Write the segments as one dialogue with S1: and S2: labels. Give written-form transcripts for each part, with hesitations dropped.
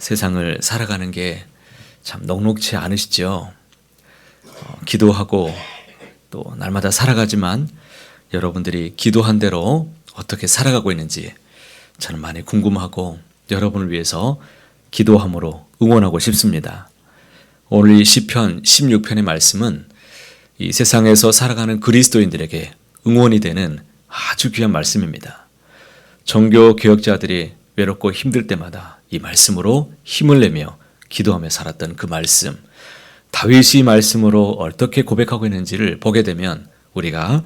S1: 세상을 살아가는 게 참 녹록치 않으시죠? 기도하고 또 날마다 살아가지만 여러분들이 기도한 대로 어떻게 살아가고 있는지 저는 많이 궁금하고 여러분을 위해서 기도함으로 응원하고 싶습니다. 오늘 이 시편 16편의 말씀은 이 세상에서 살아가는 그리스도인들에게 응원이 되는 아주 귀한 말씀입니다. 종교 개혁자들이 외롭고 힘들 때마다 이 말씀으로 힘을 내며 기도하며 살았던 그 말씀, 다윗이 말씀으로 어떻게 고백하고 있는지를 보게 되면 우리가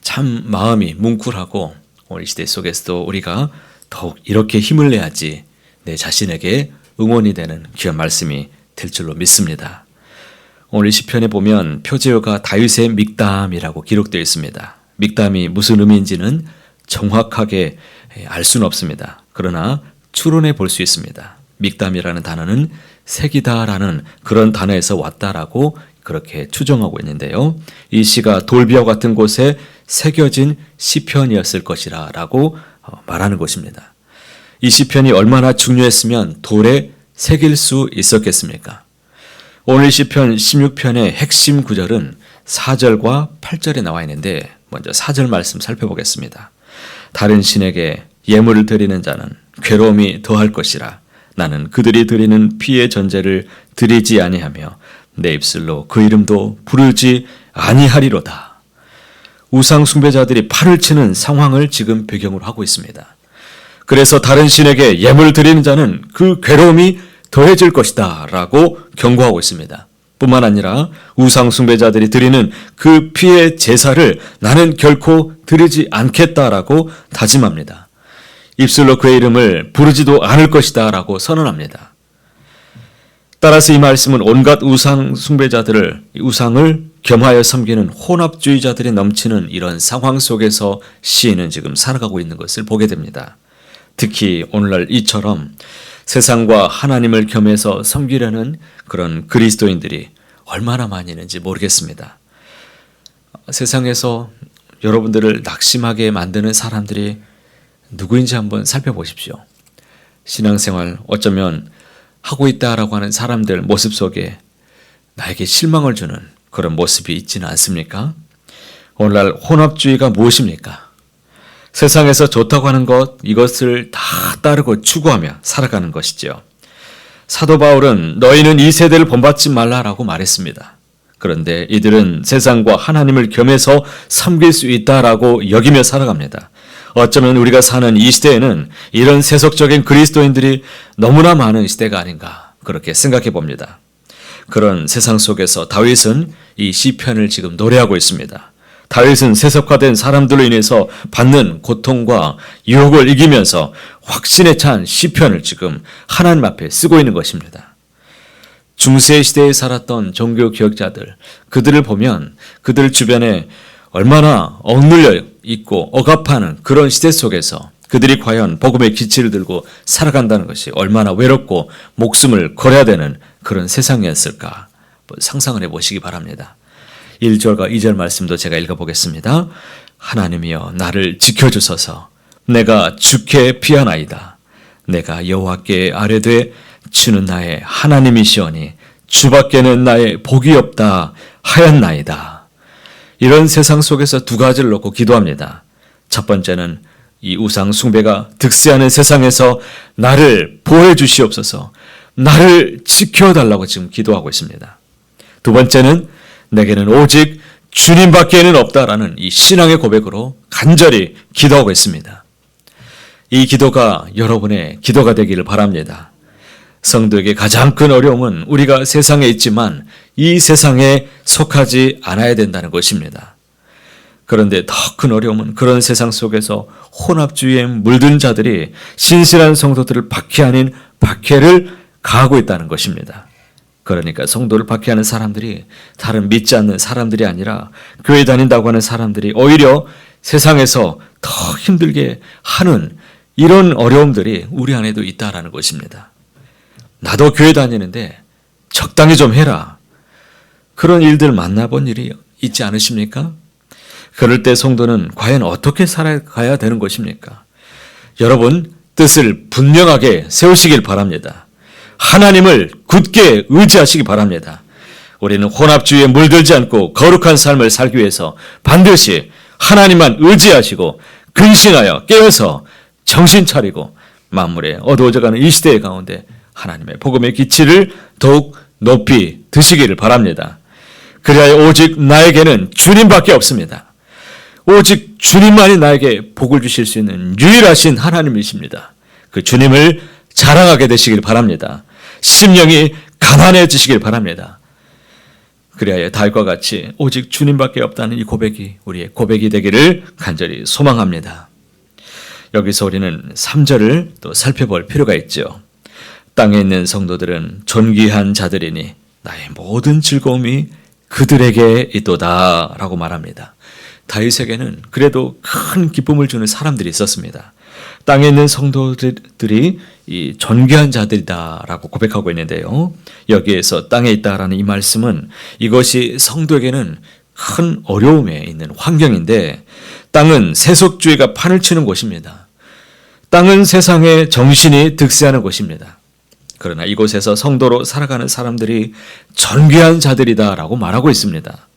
S1: 참 마음이 뭉클하고 오늘 시대 속에서도 우리가 더욱 이렇게 힘을 내야지 내 자신에게 응원이 되는 귀한 말씀이 될 줄로 믿습니다. 오늘 시편에 보면 표제어가 다윗의 믹담이라고 기록되어 있습니다. 믹담이 무슨 의미인지는 정확하게 알 수는 없습니다. 그러나 추론해 볼 수 있습니다. 믹담이라는 단어는 색이다라는 그런 단어에서 왔다라고 그렇게 추정하고 있는데요. 이 시가 돌비와 같은 곳에 새겨진 시편이었을 것이라 라고 말하는 것입니다. 이 시편이 얼마나 중요했으면 돌에 새길 수 있었겠습니까? 오늘 시편 16편의 핵심 구절은 4절과 8절에 나와 있는데 먼저 4절 말씀 살펴보겠습니다. 다른 신에게 예물을 드리는 자는 괴로움이 더할 것이라. 나는 그들이 드리는 피의 전제를 드리지 아니하며 내 입술로 그 이름도 부르지 아니하리로다. 우상 숭배자들이 팔을 치는 상황을 지금 배경으로 하고 있습니다. 그래서 다른 신에게 예물을 드리는 자는 그 괴로움이 더해질 것이다 라고 경고하고 있습니다. 뿐만 아니라 우상 숭배자들이 드리는 그 피의 제사를 나는 결코 드리지 않겠다라고 다짐합니다. 입술로 그의 이름을 부르지도 않을 것이다 라고 선언합니다. 따라서 이 말씀은 온갖 우상 숭배자들을, 우상을 겸하여 섬기는 혼합주의자들이 넘치는 이런 상황 속에서 시인은 지금 살아가고 있는 것을 보게 됩니다. 특히 오늘날 이처럼 세상과 하나님을 겸해서 섬기려는 그런 그리스도인들이 얼마나 많이 있는지 모르겠습니다. 세상에서 여러분들을 낙심하게 만드는 사람들이 누구인지 한번 살펴보십시오. 신앙생활 어쩌면 하고 있다라고 하는 사람들 모습 속에 나에게 실망을 주는 그런 모습이 있지는 않습니까? 오늘날 혼합주의가 무엇입니까? 세상에서 좋다고 하는 것, 이것을 다 따르고 추구하며 살아가는 것이죠. 사도 바울은 너희는 이 세대를 본받지 말라라고 말했습니다. 그런데 이들은 세상과 하나님을 겸해서 섬길 수 있다라고 여기며 살아갑니다. 어쩌면 우리가 사는 이 시대에는 이런 세속적인 그리스도인들이 너무나 많은 시대가 아닌가 그렇게 생각해 봅니다. 그런 세상 속에서 다윗은 이 시편을 지금 노래하고 있습니다. 다윗은 세속화된 사람들로 인해서 받는 고통과 유혹을 이기면서 확신에 찬 시편을 지금 하나님 앞에 쓰고 있는 것입니다. 중세 시대에 살았던 종교 개혁자들, 그들을 보면 그들 주변에 얼마나 억눌려 있고 억압하는 그런 시대 속에서 그들이 과연 복음의 기치를 들고 살아간다는 것이 얼마나 외롭고 목숨을 걸어야 되는 그런 세상이었을까 상상을 해보시기 바랍니다. 1절과 2절 말씀도 제가 읽어보겠습니다. 하나님이여 나를 지켜주소서. 내가 주께 피하나이다. 내가 여호와께 아뢰되 주는 나의 하나님이시오니 주밖에는 나의 복이 없다 하였나이다. 이런 세상 속에서 두 가지를 놓고 기도합니다. 첫 번째는 이 우상 숭배가 득세하는 세상에서 나를 보호해 주시옵소서, 나를 지켜달라고 지금 기도하고 있습니다. 두 번째는 내게는 오직 주님밖에는 없다라는 이 신앙의 고백으로 간절히 기도하고 있습니다. 이 기도가 여러분의 기도가 되기를 바랍니다. 성도에게 가장 큰 어려움은 우리가 세상에 있지만 이 세상에 속하지 않아야 된다는 것입니다. 그런데 더 큰 어려움은 그런 세상 속에서 혼합주의에 물든 자들이 신실한 성도들을 박해하는 박해를 가하고 있다는 것입니다. 그러니까 성도를 박해하는 사람들이 다른 믿지 않는 사람들이 아니라 교회 다닌다고 하는 사람들이 오히려 세상에서 더 힘들게 하는 이런 어려움들이 우리 안에도 있다라는 것입니다. 나도 교회 다니는데 적당히 좀 해라. 그런 일들 만나본 일이 있지 않으십니까? 그럴 때 성도는 과연 어떻게 살아가야 되는 것입니까? 여러분 뜻을 분명하게 세우시길 바랍니다. 하나님을 굳게 의지하시기 바랍니다. 우리는 혼합주의에 물들지 않고 거룩한 삶을 살기 위해서 반드시 하나님만 의지하시고 근신하여 깨어서 정신 차리고 만물에 어두워져가는 이 시대의 가운데 하나님의 복음의 기치를 더욱 높이 드시기를 바랍니다. 그리하여 오직 나에게는 주님밖에 없습니다. 오직 주님만이 나에게 복을 주실 수 있는 유일하신 하나님이십니다. 그 주님을 자랑하게 되시길 바랍니다. 심령이 가난해지시길 바랍니다. 그리하여 다윗과 같이 오직 주님밖에 없다는 이 고백이 우리의 고백이 되기를 간절히 소망합니다. 여기서 우리는 3절을 또 살펴볼 필요가 있죠. 땅에 있는 성도들은 존귀한 자들이니 나의 모든 즐거움이 그들에게 있도다 라고 말합니다. 다윗에게는 그래도 큰 기쁨을 주는 사람들이 있었습니다. 땅에 있는 성도들이 이 존귀한 자들이다라고 고백하고 있는데요. 여기에서 땅에 있다라는 이 말씀은 이것이 성도에게는 큰 어려움에 있는 환경인데, 땅은 세속주의가 판을 치는 곳입니다. 땅은 세상의 정신이 득세하는 곳입니다. 그러나 이곳에서 성도로 살아가는 사람들이 존귀한 자들이다라고 말하고 있습니다.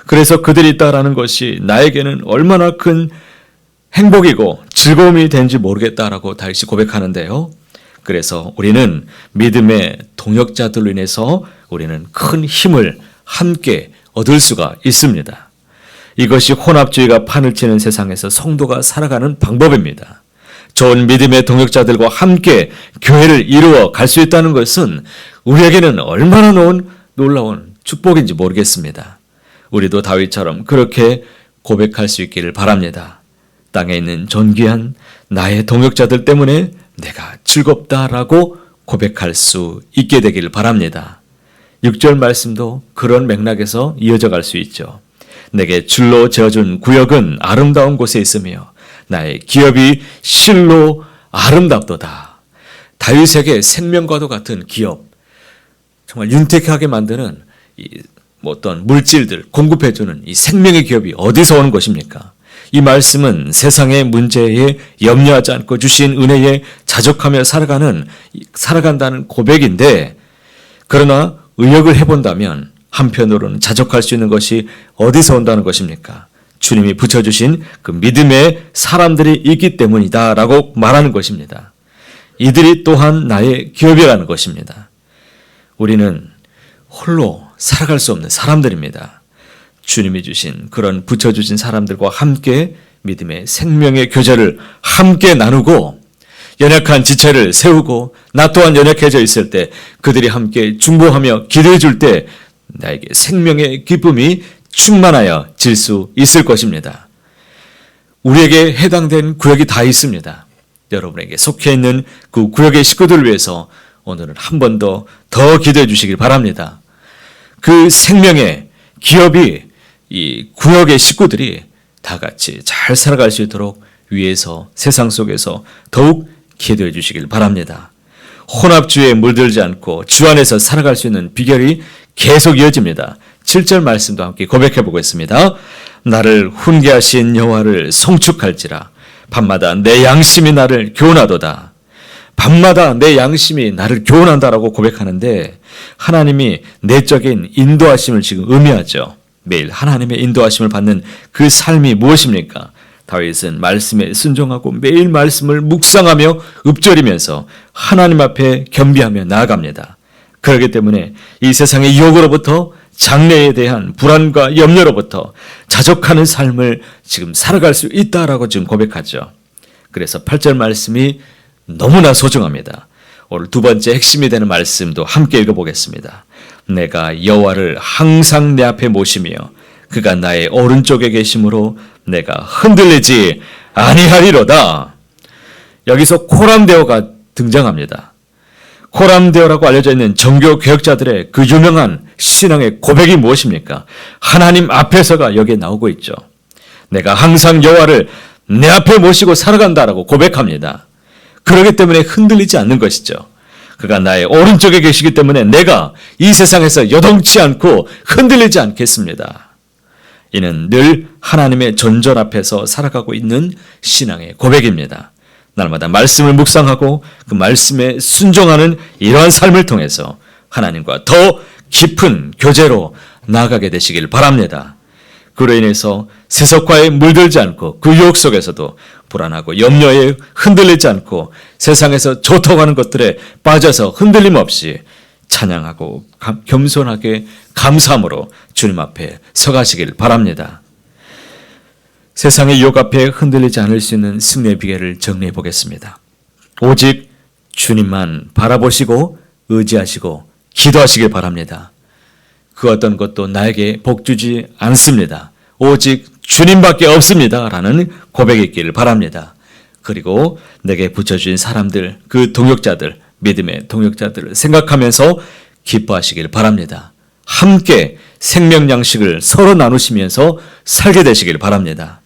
S1: 그래서 그들이 있다라는 것이 나에게는 얼마나 큰 행복이고 즐거움이 된지 모르겠다라고 다윗이 고백하는데요. 그래서 우리는 믿음의 동역자들로 인해서 우리는 큰 힘을 함께 얻을 수가 있습니다. 이것이 혼합주의가 판을 치는 세상에서 성도가 살아가는 방법입니다. 좋은 믿음의 동역자들과 함께 교회를 이루어 갈 수 있다는 것은 우리에게는 얼마나 놀라운 축복인지 모르겠습니다. 우리도 다윗처럼 그렇게 고백할 수 있기를 바랍니다. 땅에 있는 존귀한 나의 동역자들 때문에 내가 즐겁다라고 고백할 수 있게 되기를 바랍니다. 6절 말씀도 그런 맥락에서 이어져 갈 수 있죠. 내게 줄로 지어준 구역은 아름다운 곳에 있으며 나의 기업이 실로 아름답도다. 다윗에게 생명과도 같은 기업, 정말 윤택하게 만드는 어떤 물질들 공급해주는 이 생명의 기업이 어디서 오는 것입니까? 이 말씀은 세상의 문제에 염려하지 않고 주신 은혜에 자족하며 살아간다는 고백인데, 그러나 의역을 해본다면 한편으로는 자족할 수 있는 것이 어디서 온다는 것입니까? 주님이 붙여주신 그 믿음의 사람들이 있기 때문이다 라고 말하는 것입니다. 이들이 또한 나의 기업이라는 것입니다. 우리는 홀로 살아갈 수 없는 사람들입니다. 주님이 주신 그런 붙여주신 사람들과 함께 믿음의 생명의 교제를 함께 나누고 연약한 지체를 세우고 나 또한 연약해져 있을 때 그들이 함께 중보하며 기도해 줄 때 나에게 생명의 기쁨이 충만하여 질 수 있을 것입니다. 우리에게 해당된 구역이 다 있습니다. 여러분에게 속해 있는 그 구역의 식구들을 위해서 오늘은 한 번 더 기도해 주시길 바랍니다. 그 생명의 기업이 이 구역의 식구들이 다 같이 잘 살아갈 수 있도록 위에서 세상 속에서 더욱 기도해 주시길 바랍니다. 혼합주의에 물들지 않고 주 안에서 살아갈 수 있는 비결이 계속 이어집니다. 7절 말씀도 함께 고백해 보겠습니다. 나를 훈계하신 여호와를 송축할지라 밤마다 내 양심이 나를 교훈하도다. 밤마다 내 양심이 나를 교훈한다라고 고백하는데 하나님이 내적인 인도하심을 지금 의미하죠. 매일 하나님의 인도하심을 받는 그 삶이 무엇입니까? 다윗은 말씀에 순종하고 매일 말씀을 묵상하며 읊조리면서 하나님 앞에 겸비하며 나아갑니다. 그렇기 때문에 이 세상의 유혹으로부터 장래에 대한 불안과 염려로부터 자족하는 삶을 지금 살아갈 수 있다라고 지금 고백하죠. 그래서 8절 말씀이 너무나 소중합니다. 오늘 두 번째 핵심이 되는 말씀도 함께 읽어보겠습니다. 내가 여호와를 항상 내 앞에 모시며 그가 나의 오른쪽에 계심으로 내가 흔들리지 아니하리로다. 여기서 코람데오가 등장합니다. 코람데오라고 알려져 있는 정교 개혁자들의 그 유명한 신앙의 고백이 무엇입니까? 하나님 앞에서가 여기에 나오고 있죠. 내가 항상 여호와를 내 앞에 모시고 살아간다라고 고백합니다. 그렇기 때문에 흔들리지 않는 것이죠. 그가 나의 오른쪽에 계시기 때문에 내가 이 세상에서 요동치 않고 흔들리지 않겠습니다. 이는 늘 하나님의 존전 앞에서 살아가고 있는 신앙의 고백입니다. 날마다 말씀을 묵상하고 그 말씀에 순종하는 이러한 삶을 통해서 하나님과 더 깊은 교제로 나아가게 되시길 바랍니다. 그로 인해서 세속화에 물들지 않고 그 유혹 속에서도 불안하고 염려에 흔들리지 않고 세상에서 좋다고 하는 것들에 빠져서 흔들림 없이 찬양하고 겸손하게 감사함으로 주님 앞에 서가시길 바랍니다. 세상의 유혹 앞에 흔들리지 않을 수 있는 승리의 비결을 정리해 보겠습니다. 오직 주님만 바라보시고 의지하시고 기도하시길 바랍니다. 그 어떤 것도 나에게 복주지 않습니다. 오직 주님밖에 없습니다. 라는 고백이 있기를 바랍니다. 그리고 내게 붙여주신 사람들, 그 동역자들, 믿음의 동역자들을 생각하면서 기뻐하시길 바랍니다. 함께 생명 양식을 서로 나누시면서 살게 되시길 바랍니다.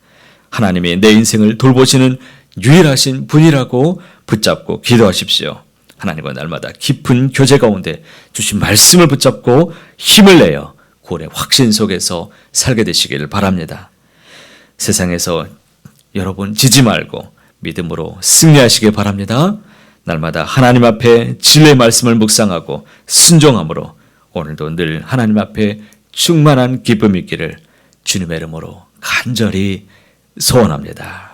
S1: 하나님이 내 인생을 돌보시는 유일하신 분이라고 붙잡고 기도하십시오. 하나님과 날마다 깊은 교제 가운데 주신 말씀을 붙잡고 힘을 내어 구원의 확신 속에서 살게 되시길 바랍니다. 세상에서 여러분 지지 말고 믿음으로 승리하시길 바랍니다. 날마다 하나님 앞에 진리의 말씀을 묵상하고 순종함으로 오늘도 늘 하나님 앞에 충만한 기쁨이 있기를 주님의 이름으로 간절히 소원합니다.